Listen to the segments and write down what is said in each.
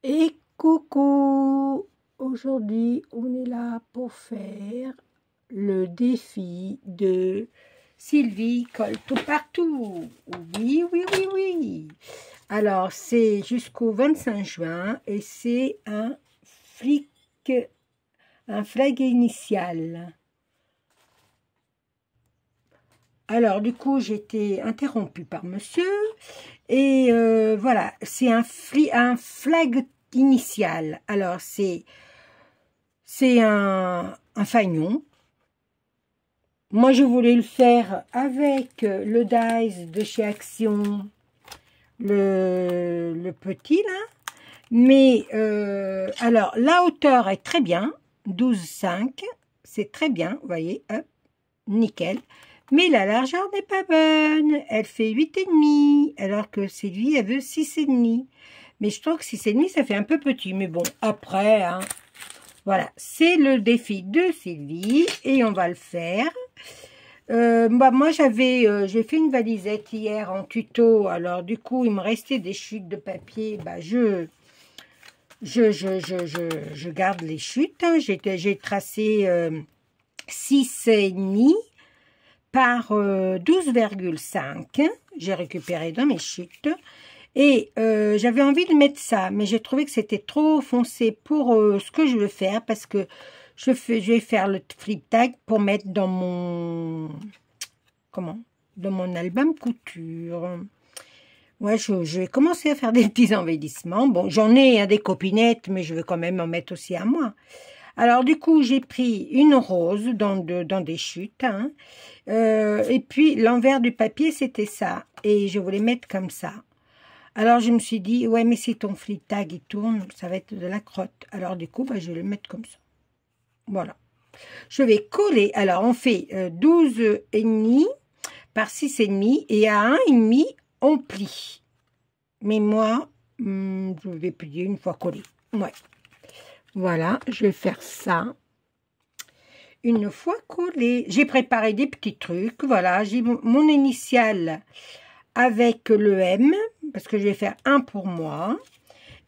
Et coucou! Aujourd'hui, on est là pour faire le défi de Sylvie colle tout partout. Oui, oui, oui, oui. Alors, c'est jusqu'au 25 juin et c'est un flag initial. Alors, du coup, j'ai été interrompue par monsieur. Et voilà, c'est un flag initial. Alors, c'est un fanion. Moi, je voulais le faire avec le dies de chez Action, le petit, là. Mais, alors, la hauteur est très bien, 12,5. C'est très bien, vous voyez, hop, nickel. Mais la largeur n'est pas bonne. Elle fait 8,5, alors que Sylvie, elle veut 6,5. Mais je trouve que 6,5, ça fait un peu petit. Mais bon, après, hein, voilà, c'est le défi de Sylvie et on va le faire. Moi, j'ai fait une valisette hier en tuto. Alors, du coup, il me restait des chutes de papier. Bah, je garde les chutes. Hein. J'ai tracé 6,5 par 12,5. J'ai récupéré dans mes chutes. Et j'avais envie de mettre ça, mais j'ai trouvé que c'était trop foncé pour ce que je veux faire, parce que je vais faire le flip tag pour mettre dans mon, dans mon album couture. Ouais, je vais commencer à faire des petits embellissements. Bon, j'en ai des copinettes, mais je veux quand même en mettre aussi à moi. Alors, du coup, j'ai pris une rose dans des chutes. Hein. Et puis, l'envers du papier, c'était ça. Et je voulais mettre comme ça. Alors, je me suis dit, ouais, mais si ton flip tag, il tourne, ça va être de la crotte. Alors, du coup, bah, je vais le mettre comme ça. Voilà. Je vais coller. Alors, on fait 12,5 par 6,5 et à 1,5, on plie. Mais moi, je vais plier une fois collé. Ouais. Voilà, je vais faire ça. Une fois collé. J'ai préparé des petits trucs. Voilà, j'ai mon initiale avec le M, parce que je vais faire un pour moi.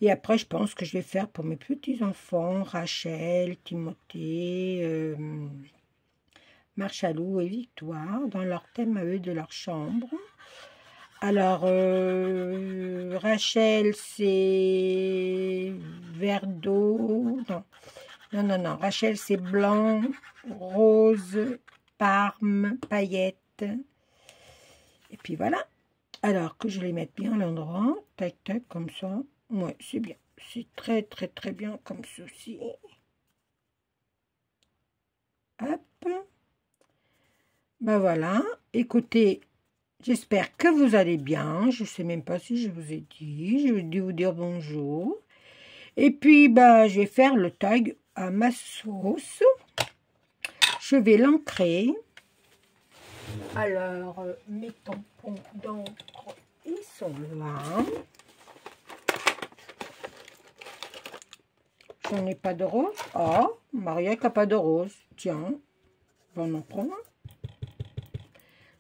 Et après, je pense que je vais faire pour mes petits-enfants, Rachel, Timothée, Marchalou et Victoire, dans leur thème à eux de leur chambre. Alors, Rachel, c'est vert d'eau. Non. Rachel, c'est blanc, rose, parme, paillettes. Et puis voilà. Alors, que je les mette bien à l'endroit. Tac, tac, comme ça. Ouais, c'est bien. C'est très, très, très bien comme ceci. Hop. Ben voilà. Écoutez, j'espère que vous allez bien. Je ne sais même pas si je vous ai dit. Je vais dû vous dire bonjour. Et puis, bah, je vais faire le tag à ma sauce. Je vais l'ancrer. Alors, mes tampons d'encre, ils sont là. J'en ai pas de rose. Ah, Maria qui n'a pas de rose. Tiens, on en prend un.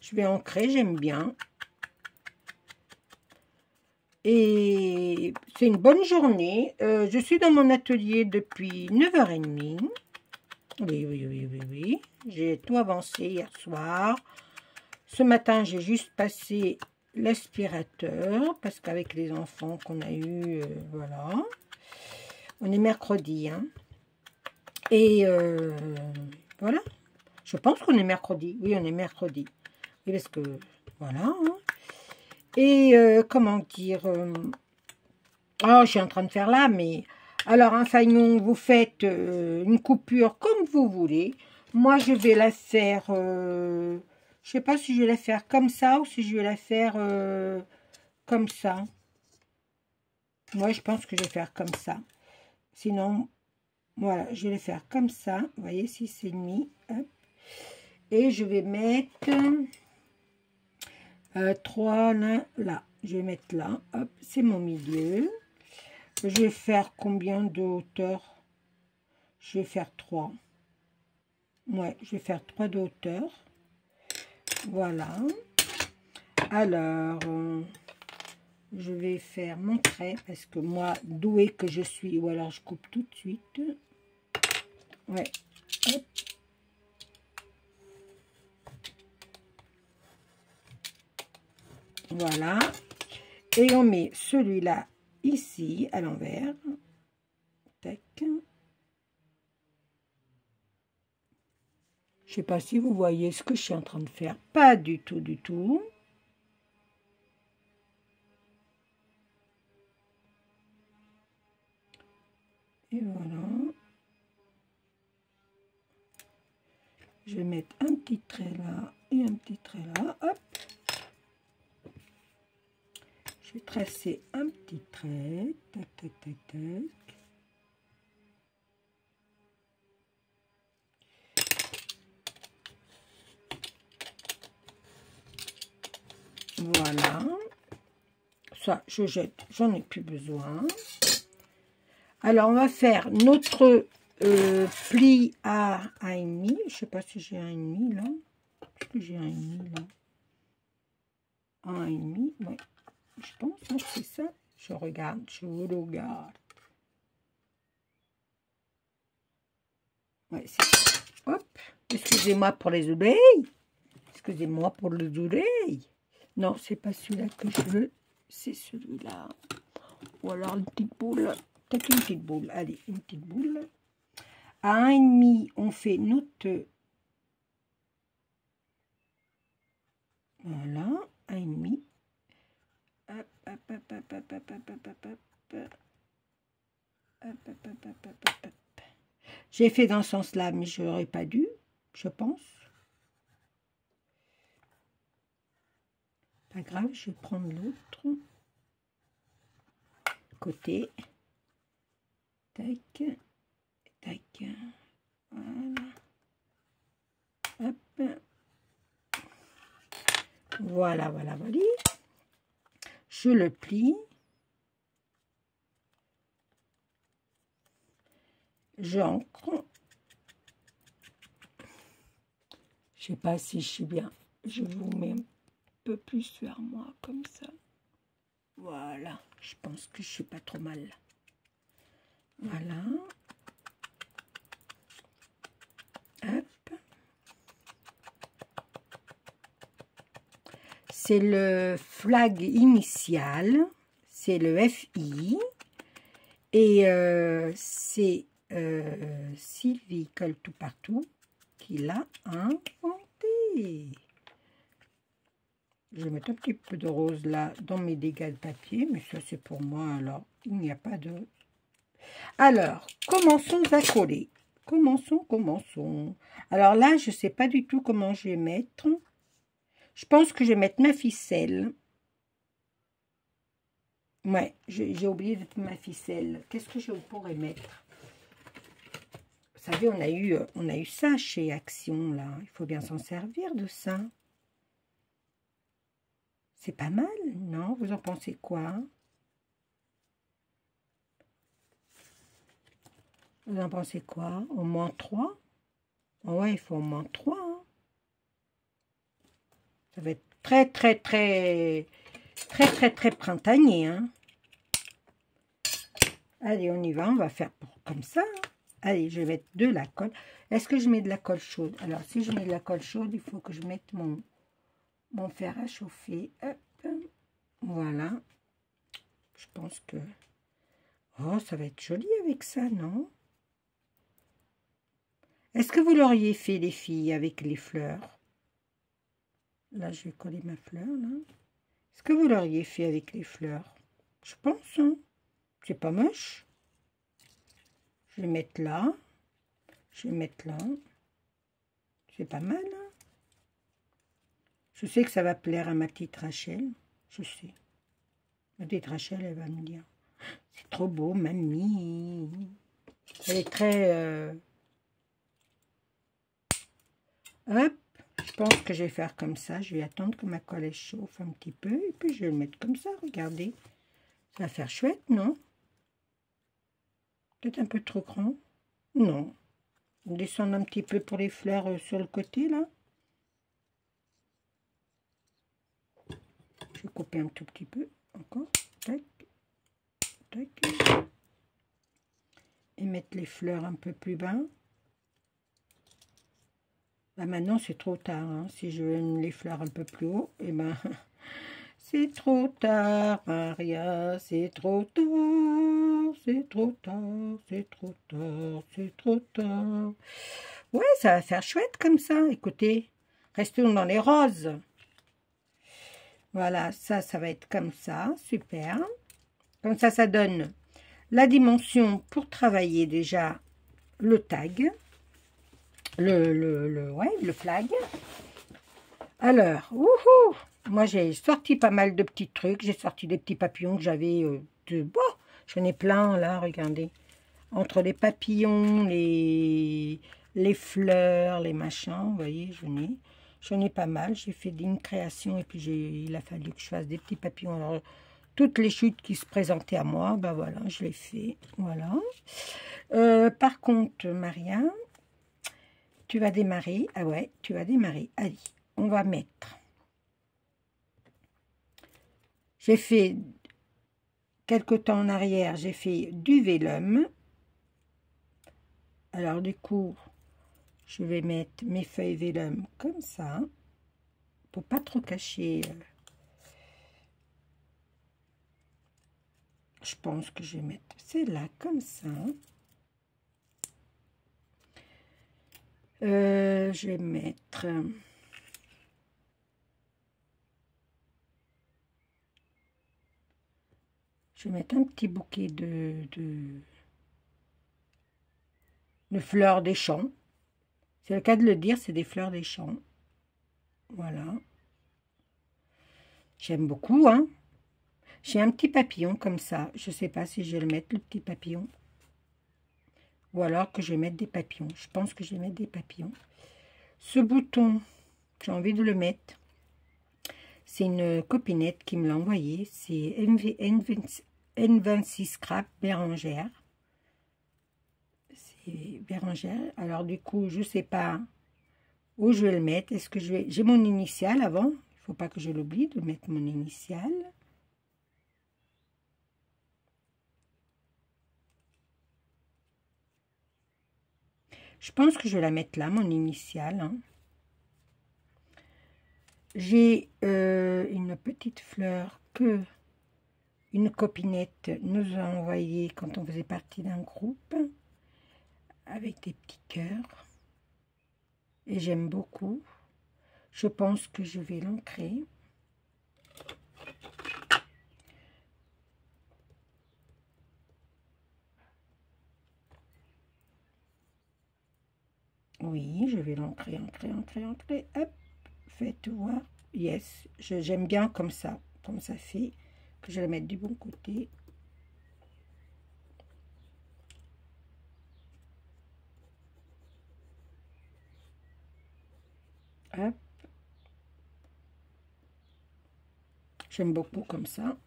Je vais ancrer, j'aime bien. Et c'est une bonne journée. Je suis dans mon atelier depuis 9h30. Oui. J'ai tout avancé hier soir. Ce matin, j'ai juste passé l'aspirateur parce qu'avec les enfants qu'on a eu, voilà. On est mercredi, hein. Et voilà. Je pense qu'on est mercredi. Oui, on est mercredi. Oui, parce que, voilà. Hein. Et comment dire... oh, je suis en train de faire là, mais... Alors, un fanion, vous faites une coupure comme vous voulez. Moi, je vais la faire... je sais pas si je vais la faire comme ça ou si je vais la faire comme ça. Moi, je pense que je vais faire comme ça. Sinon, voilà, je vais les faire comme ça. Vous voyez, 6,5. Hop. Et je vais mettre 3 là. Je vais mettre là. Hop, c'est mon milieu. Je vais faire combien de hauteur? Je vais faire 3. Ouais, je vais faire 3 de hauteur. Voilà. Alors, je vais faire mon trait parce que moi, douée que je suis, ou alors je coupe tout de suite. Ouais. Hop. Voilà. Et on met celui-là ici, à l'envers. Tac. Je sais pas si vous voyez ce que je suis en train de faire. Pas du tout, du tout. Et voilà. Je vais mettre un petit trait là et un petit trait là. Hop. Je vais tracer un petit trait. Tac, tac, tac, tac. Voilà. Ça, je jette. J'en ai plus besoin. Alors, on va faire notre pli à 1,5. Je sais pas si j'ai 1,5 là. Est-ce que j'ai 1,5 là? 1,5, oui. Je pense que c'est ça. Je regarde, je vous regarde. Ouais, c'est ça. Hop. Excusez-moi pour les oreilles. Excusez-moi pour les oreilles. Non, c'est pas celui-là que je veux. C'est celui-là. Ou alors une petite boule. Peut-être une petite boule. Allez, une petite boule. À 1,5, on fait notre... Voilà, 1,5. Hop, hop, hop, hop, hop, hop, hop, hop, hop, hop. Hop, hop, hop, hop, hop, hop. J'ai fait dans ce sens-là, mais je n'aurais pas dû, je pense. Pas grave, je vais prendre l'autre côté. Tac, tac. Voilà. Hop. Voilà, voilà, voilà. Je le plie. J'ancre. Je sais pas si je suis bien. Je vous mets un peu plus vers moi, comme ça. Voilà. Je pense que je suis pas trop mal. Voilà. Hop. C'est le flag initial. C'est le FI. Et c'est Sylvie Colle Tout Partout qui l'a inventé. Je vais mettre un petit peu de rose là dans mes dégâts de papier, mais ça c'est pour moi, alors il n'y a pas de... Alors, commençons à coller. Commençons. Alors là, je ne sais pas du tout comment je vais mettre. Je pense que je vais mettre ma ficelle. Ouais, j'ai oublié de mettre ma ficelle. Qu'est-ce que je pourrais mettre? Vous savez, on a eu ça chez Action, là. Il faut bien s'en servir de ça. C'est pas mal, non? Vous en pensez quoi? Vous en pensez quoi? Au moins 3? Oh ouais, il faut au moins 3. Hein. Ça va être très printanier. Hein. Allez, on y va. On va faire comme ça. Hein. Allez, je vais mettre de la colle. Est-ce que je mets de la colle chaude? Alors, si je mets de la colle chaude, il faut que je mette mon fer à chauffer. Hop. Voilà. Je pense que... Oh, ça va être joli avec ça, non? Est-ce que vous l'auriez fait, les filles, avec les fleurs? Là, je vais coller ma fleur, là. Est-ce que vous l'auriez fait avec les fleurs? Je pense, hein. C'est pas moche. Je vais mettre là. Je vais mettre là. C'est pas mal, hein. Je sais que ça va plaire à ma petite Rachel. Je sais. Ma petite Rachel, elle va me dire. C'est trop beau, mamie. Elle est très... Hop. Je pense que je vais faire comme ça. Je vais attendre que ma colle chauffe un petit peu. Et puis, je vais le mettre comme ça. Regardez. Ça va faire chouette, non? Peut-être un peu trop grand. Non. On descend un petit peu pour les fleurs sur le côté, là. Je vais couper un tout petit peu, encore. tac. Et mettre les fleurs un peu plus bas. Bah maintenant, c'est trop tard. Hein. Si je veux les fleurs un peu plus haut, et ben, c'est trop tard, Maria. C'est trop tard. C'est trop tard. C'est trop tard. C'est trop tard. Ouais, ça va faire chouette comme ça. Écoutez, restons dans les roses. Voilà, ça va être comme ça. Super. Comme ça donne la dimension pour travailler déjà le tag. Le flag. Alors, wouhou, moi j'ai sorti pas mal de petits trucs. J'ai sorti des petits papillons que j'avais bon, j'en ai plein là, regardez. Entre les papillons, les fleurs, les machins, vous voyez, j'en ai pas mal. J'ai fait une création et puis il a fallu que je fasse des petits papillons. Alors, toutes les chutes qui se présentaient à moi, ben voilà, je l'ai fait. Voilà. Par contre, Maria, tu vas démarrer. Ah ouais, tu vas démarrer. Allez, on va mettre. J'ai fait, quelque temps en arrière, j'ai fait du vélum. Alors du coup, je vais mettre mes feuilles vélum comme ça. Pour pas trop cacher. Je pense que je vais mettre celle-là comme ça. Je vais mettre... Je vais mettre un petit bouquet de fleurs des champs. C'est le cas de le dire, c'est des fleurs des champs. Voilà. J'aime beaucoup, hein. J'ai un petit papillon comme ça. Je ne sais pas si je vais le mettre, le petit papillon. Ou alors que je vais mettre des papillons. Je pense que je vais mettre des papillons. Ce bouton, j'ai envie de le mettre. C'est une copinette qui me l'a envoyé. C'est N26 Scrap Bérangère. C'est Bérangère. Alors du coup, je ne sais pas où je vais le mettre. Est-ce que je vais... J'ai mon initiale avant. Il ne faut pas que je l'oublie de mettre mon initiale. Je pense que je vais la mettre là, mon initiale. Hein. J'ai une petite fleur que une copinette nous a envoyée quand on faisait partie d'un groupe avec des petits cœurs. Et j'aime beaucoup. Je pense que je vais l'ancrer. Oui, je vais l'ancrer, ancrer. Hop, faites voir. Yes, j'aime bien comme ça fait. Que je vais la mettre du bon côté. Hop. J'aime beaucoup comme ça.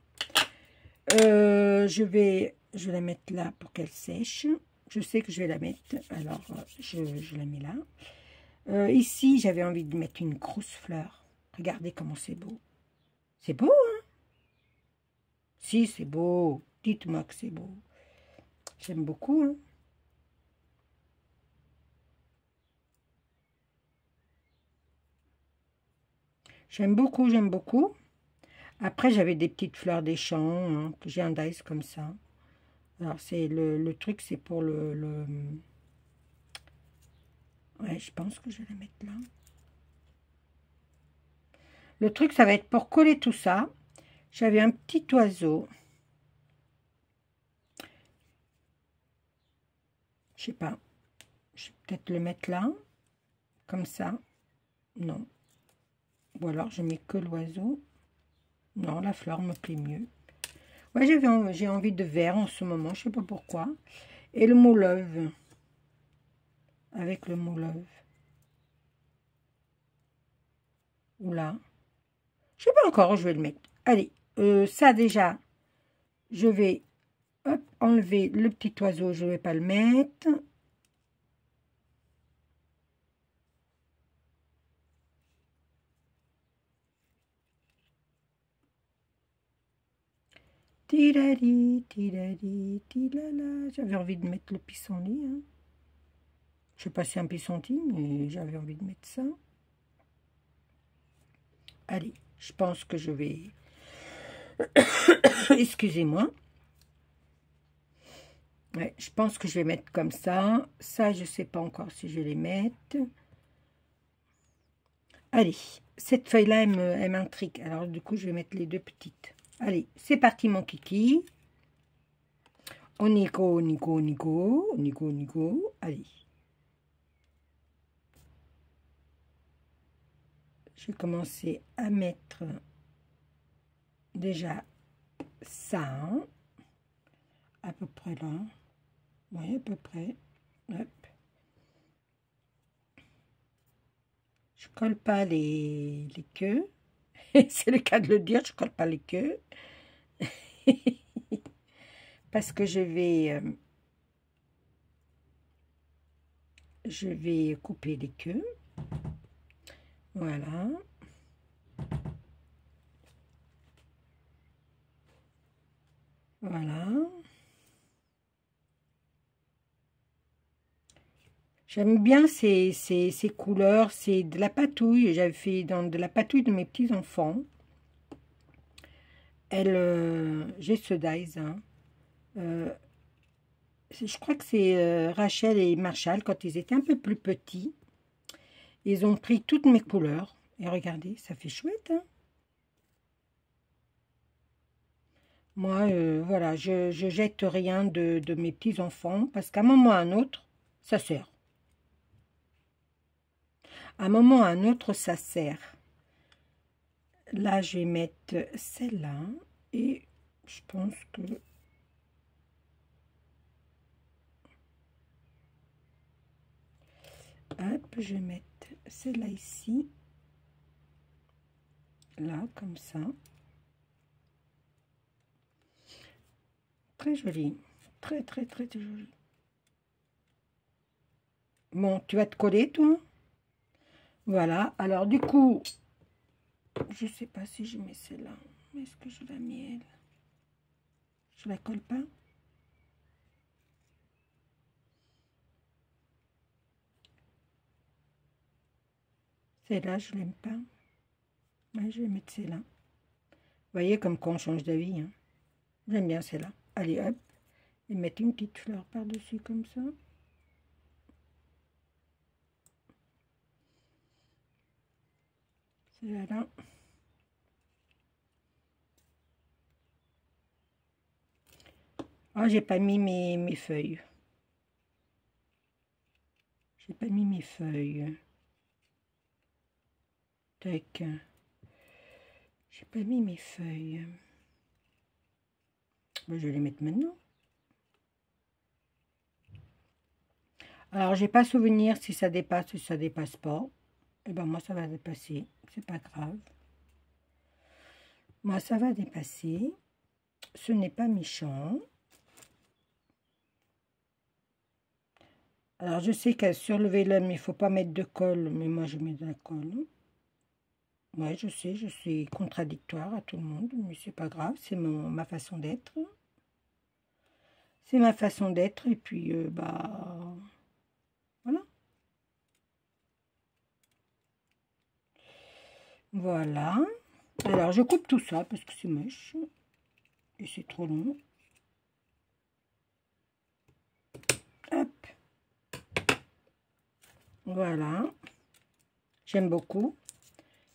Je vais la mettre là pour qu'elle sèche. Je sais que je vais la mettre. Alors, je la mets là. Ici, j'avais envie de mettre une grosse fleur. Regardez comment c'est beau. C'est beau, hein? Si, c'est beau. Dites-moi que c'est beau. J'aime beaucoup, hein? J'aime beaucoup, j'aime beaucoup. Après, j'avais des petites fleurs des champs, hein, que j'ai un dice comme ça. Alors, c'est le truc, c'est pour Ouais, je pense que je vais la mettre là. Le truc, ça va être pour coller tout ça. J'avais un petit oiseau. Je sais pas. Je vais peut-être le mettre là. Comme ça. Non. Ou alors, je mets que l'oiseau. Non, la fleur me plaît mieux. Ouais, j'ai envie de vert en ce moment. Je sais pas pourquoi. Et le mauve. Avec le mauve. Oula. Je sais pas encore où je vais le mettre. Allez, ça déjà, je vais hop, enlever le petit oiseau, je ne vais pas le mettre. Tirari, tirari, tilala. J'avais envie de mettre le pissenlit. Hein. Je sais pas si c'est un pissenlit, mais j'avais envie de mettre ça. Allez, je pense que je vais... Excusez-moi. Ouais, je pense que je vais mettre comme ça. Ça, je sais pas encore si je vais les mettre. Allez, cette feuille-là, elle m'intrigue. Alors, du coup, je vais mettre les deux petites. Allez, c'est parti, mon kiki. On y go, on y go, on y go. On y go, on y go. Allez. Je vais commencer à mettre déjà ça. Hein, à peu près là. Oui, à peu près. Hop. Je colle pas les queues. C'est le cas de le dire, je colle pas les queues. Parce que je vais couper les queues. Voilà. Voilà. J'aime bien ces couleurs, c'est de la patouille. J'avais fait dans de la patouille de mes petits-enfants. J'ai ce Dies. Hein. Je crois que c'est Rachel et Marshall, quand ils étaient un peu plus petits. Ils ont pris toutes mes couleurs. Et regardez, ça fait chouette. Hein. Moi, voilà, je jette rien de mes petits-enfants parce qu'à un moment ou à un autre, ça sert. À un moment ou à un autre, ça sert. Là, je vais mettre celle-là et je pense que... Hop, je vais mettre celle-là ici. Là, comme ça. Très joli. Très, très, très joli. Bon, tu vas te coller, toi? Voilà. Alors, du coup, je sais pas si je mets celle-là. Est-ce que je la mets, elle? Je la colle pas? Celle-là, je l'aime pas. Ouais, je vais mettre celle-là. Vous voyez comme quand on change d'avis. Hein. J'aime bien celle-là. Allez, hop. Et mettre une petite fleur par-dessus comme ça. Celle-là. Oh, j'ai pas mis mes feuilles. J'ai pas mis mes feuilles. Tac. J'ai pas mis mes feuilles. Bon, je vais les mettre maintenant. Alors, j'ai pas souvenir si ça dépasse ou si ça dépasse pas. Eh ben moi, ça va dépasser. C'est pas grave. Moi, ça va dépasser. Ce n'est pas méchant. Alors, je sais qu'à sur le vélum, il ne faut pas mettre de colle, mais moi, je mets de la colle. Ouais, je sais, je suis contradictoire à tout le monde, mais c'est pas grave, c'est ma façon d'être. C'est ma façon d'être, et puis, bah, voilà. Voilà. Alors, je coupe tout ça, parce que c'est moche, et c'est trop long. Hop. Voilà. J'aime beaucoup.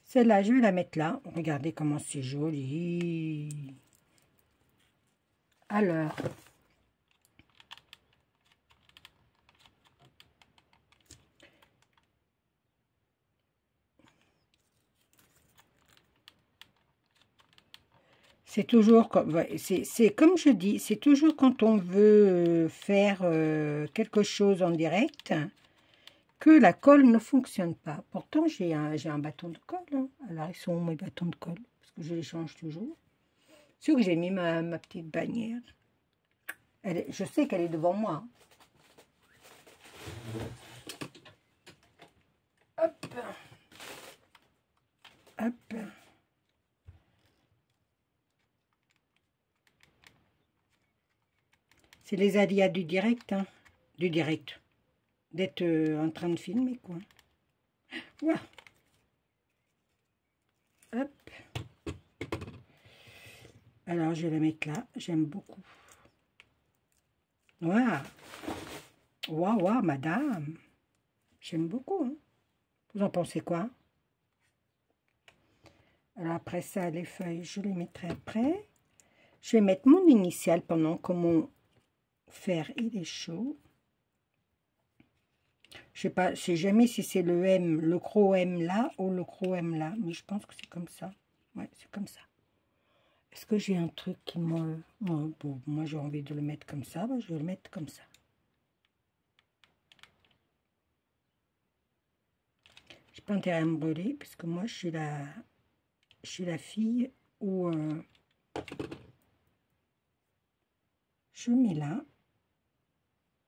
Celle-là, je vais la mettre là. Regardez comment c'est joli. Alors, c'est toujours comme, ouais, c'est comme je dis, c'est toujours quand on veut faire quelque chose en direct que la colle ne fonctionne pas. Pourtant, j'ai un bâton de colle. Hein. Alors, ils sont où mes bâtons de colle? Parce que je les change toujours. C'est que j'ai mis ma petite bannière. Je sais qu'elle est devant moi. Hop. Hop. C'est les aléas du direct, hein. Du direct. D'être en train de filmer, quoi. Voilà. Hop. Alors, je vais la mettre là. J'aime beaucoup. Waouh. Waouh, waouh, madame. J'aime beaucoup, hein. Vous en pensez quoi? Alors, après ça, les feuilles, je les mettrai après. Je vais mettre mon initiale pendant que mon fer, il est chaud. Je ne sais jamais si c'est le M, le gros M là ou le gros M là, mais je pense que c'est comme ça. Ouais, c'est comme ça. Est-ce que j'ai un truc qui me... Bon, moi j'ai envie de le mettre comme ça, bah, je vais le mettre comme ça. J'ai pas intérêt à me brûler, puisque moi je suis la fille où je mets là,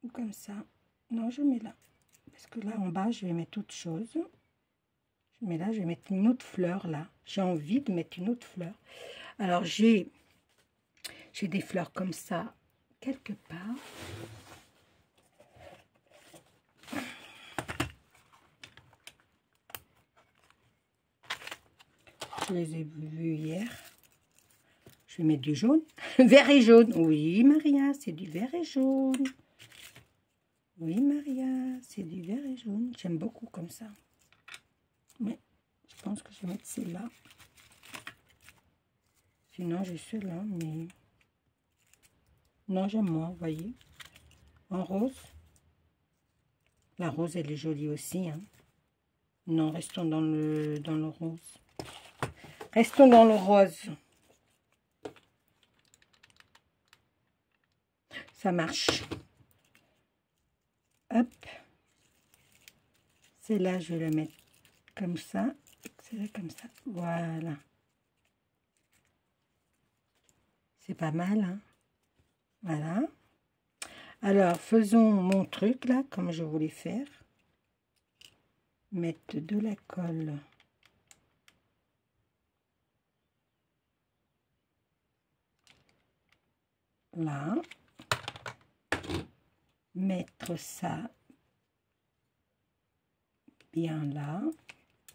ou comme ça. Non, je mets là. Parce que là en bas, je vais mettre autre chose. Je mets là, je vais mettre une autre fleur là. J'ai envie de mettre une autre fleur. Alors j'ai des fleurs comme ça, quelque part. Je les ai vues hier. Je vais mettre du jaune. Vert et jaune. Oui, Maria, c'est du vert et jaune. Oui, Maria, c'est du vert et jaune. J'aime beaucoup comme ça. Mais je pense que je vais mettre celle-là. Sinon, j'ai celle-là, mais... Non, j'aime moins, vous voyez. En rose. La rose, elle est jolie aussi. Hein. Non, restons dans le rose. Restons dans le rose. Ça marche. Hop. Celle-là, je vais la mettre comme ça. Celle-là, comme ça. Voilà. C'est pas mal, hein. Voilà. Alors, faisons mon truc, là, comme je voulais faire. Mettre de la colle. Là. Mettre ça bien là.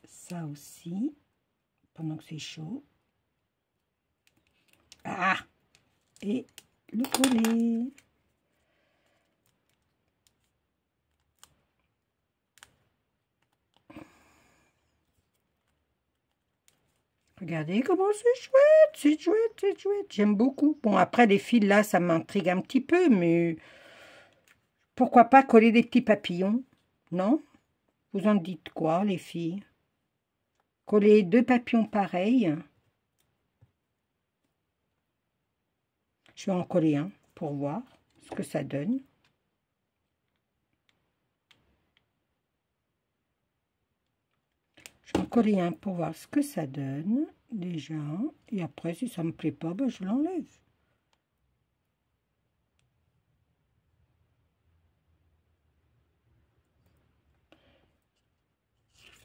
Ça aussi. Pendant que c'est chaud. Ah! Et le coller. Regardez comment c'est chouette, c'est chouette, c'est chouette. J'aime beaucoup. Bon, après, les fils, là, ça m'intrigue un petit peu, mais pourquoi pas coller des petits papillons? Non? Vous en dites quoi, les filles? Coller 2 papillons pareils. Je vais en coller un pour voir ce que ça donne. Je vais en coller un pour voir ce que ça donne, déjà. Et après, si ça ne me plaît pas, ben, je l'enlève.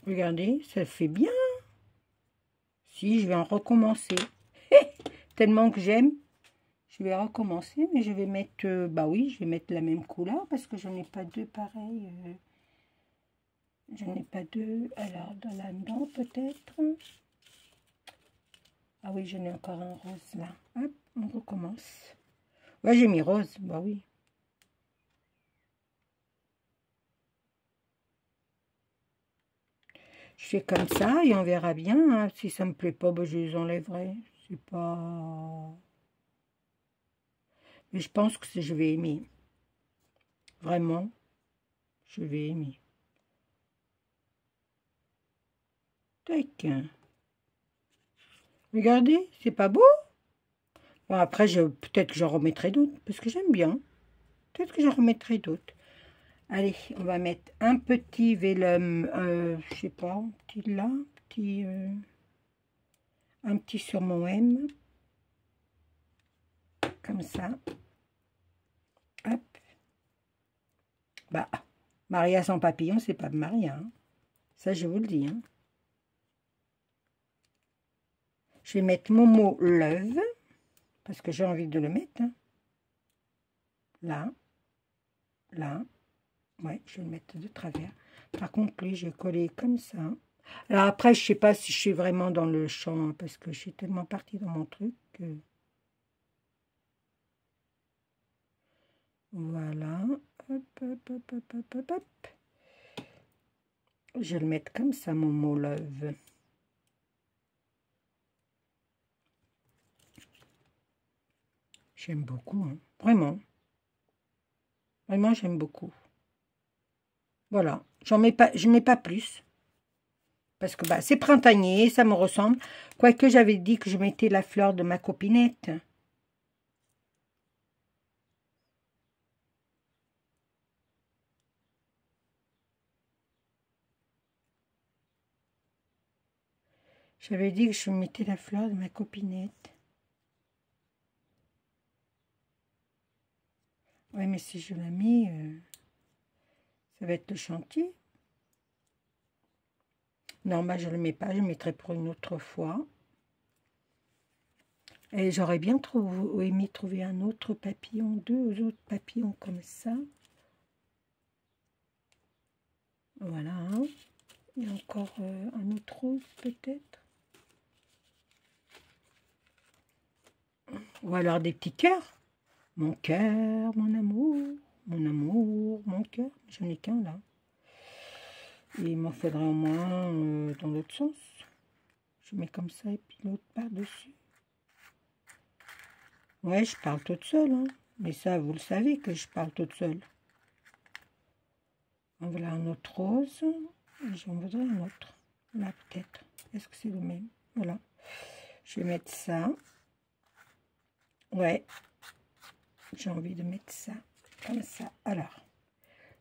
Regardez, ça fait bien. Si, je vais en recommencer. Tellement que j'aime. Je vais recommencer, mais je vais mettre... bah oui, je vais mettre la même couleur parce que je n'ai pas deux pareils. Je n'ai pas deux. Alors, dans là-dedans, peut-être. Ah oui, j'en ai encore un rose là. Hop, on recommence. Ouais, j'ai mis rose. Bah oui. Je fais comme ça et on verra bien. Hein. Si ça me plaît pas, bah, je les enlèverai. C'est pas... Mais je pense que je vais aimer. Vraiment, je vais aimer. Tac. Regardez, c'est pas beau? Bon, après, peut-être que j'en remettrai d'autres, parce que j'aime bien. Peut-être que j'en remettrai d'autres. Allez, on va mettre un petit vélum, je sais pas, un petit là, un petit sur mon M. Comme ça. Hop. Bah, Maria sans papillon, c'est pas Maria. Hein. Ça, je vous le dis. Hein. Je vais mettre mon mot love, parce que j'ai envie de le mettre. Hein. là, là. Ouais, je vais le mettre de travers. Par contre, lui, je vais coller comme ça. Alors après, je sais pas si je suis vraiment dans le champ, parce que je suis tellement partie dans mon truc que... Voilà. Hop, hop, hop, hop, hop, hop, hop. Je vais le mettre comme ça, mon mot love. J'aime beaucoup, hein. Vraiment. Vraiment, j'aime beaucoup. Voilà. Je mets pas plus. Parce que bah, c'est printanier, ça me ressemble. Quoique j'avais dit que je mettais la fleur de ma copinette. J'avais dit que je mettais la fleur de ma copinette. Oui, mais si je la mets, ça va être le chantier. Non, bah, je ne le mets pas, je le mettrai pour une autre fois. Et j'aurais bien aimé trouver un autre papillon, deux autres papillons comme ça. Voilà. Il y a encore un autre rose peut-être. Ou alors des petits cœurs. Mon cœur, mon amour, mon cœur. J'en ai qu'un là. Et il m'en faudrait au moins dans l'autre sens. Je mets comme ça et puis l'autre par-dessus. Ouais, je parle toute seule, hein. Mais ça, vous le savez que je parle toute seule. En voilà un autre rose. J'en voudrais un autre. Là, peut-être. Est-ce que c'est le même? Voilà. Je vais mettre ça. Ouais. J'ai envie de mettre ça. Comme ça. Alors,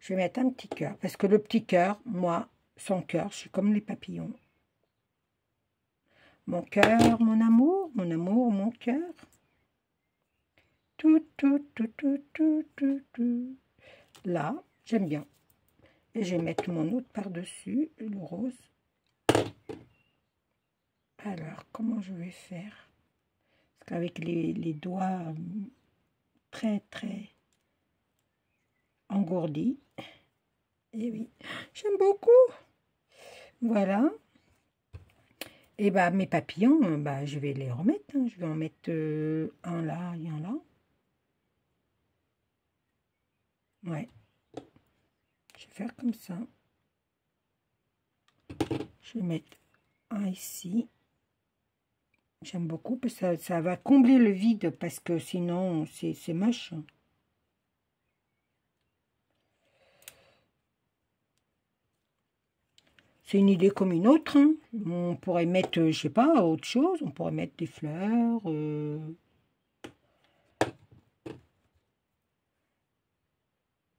je vais mettre un petit cœur. Parce que le petit cœur, moi, sans cœur, je suis comme les papillons. Mon cœur, mon amour, mon cœur. Tout. Là, j'aime bien. Et je vais mettre mon autre par-dessus, le rose. Alors, comment je vais faire? Parce qu'avec les doigts très engourdis. Et oui, j'aime beaucoup. Voilà. Et bah mes papillons, bah, je vais les remettre. Hein. Je vais en mettre un là et un là. Ouais. Je vais faire comme ça. Je vais mettre un ici. J'aime beaucoup parce que ça va combler le vide parce que sinon c'est moche. C'est une idée comme une autre. Hein. On pourrait mettre, je sais pas, autre chose. On pourrait mettre des fleurs.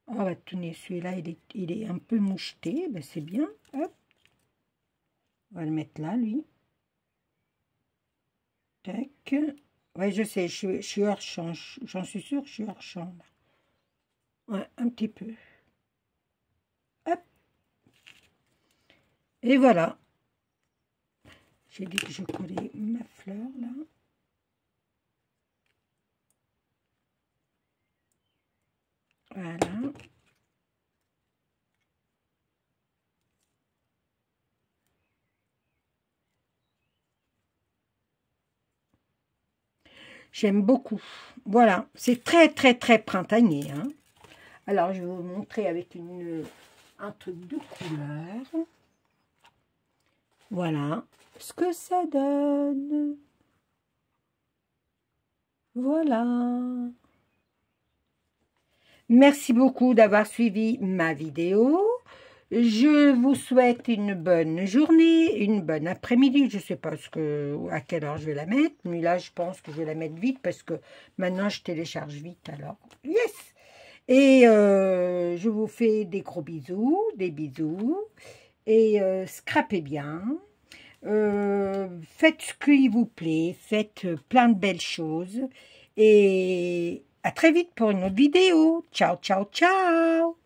Ah bah tenez, celui-là, il est un peu moucheté. Ben, c'est bien. Hop. On va le mettre là, lui. Tac. Ouais, je sais, je suis hors champ. J'en suis sûre, je suis hors champ. Là. Ouais, un petit peu. Hop. Et voilà. J'ai dit que je collais ma fleur, là. Voilà. J'aime beaucoup. Voilà, c'est très printanier. Hein. Alors, je vais vous montrer avec un truc de couleur. Voilà ce que ça donne. Voilà. Merci beaucoup d'avoir suivi ma vidéo. Je vous souhaite une bonne journée, une bonne après-midi. Je ne sais pas à quelle heure je vais la mettre, mais là, je pense que je vais la mettre vite parce que maintenant, je télécharge vite. Alors, yes! Et je vous fais des gros bisous, des bisous. Et scrapez bien. Faites ce qu'il vous plaît. Faites plein de belles choses. Et à très vite pour une autre vidéo. Ciao, ciao, ciao!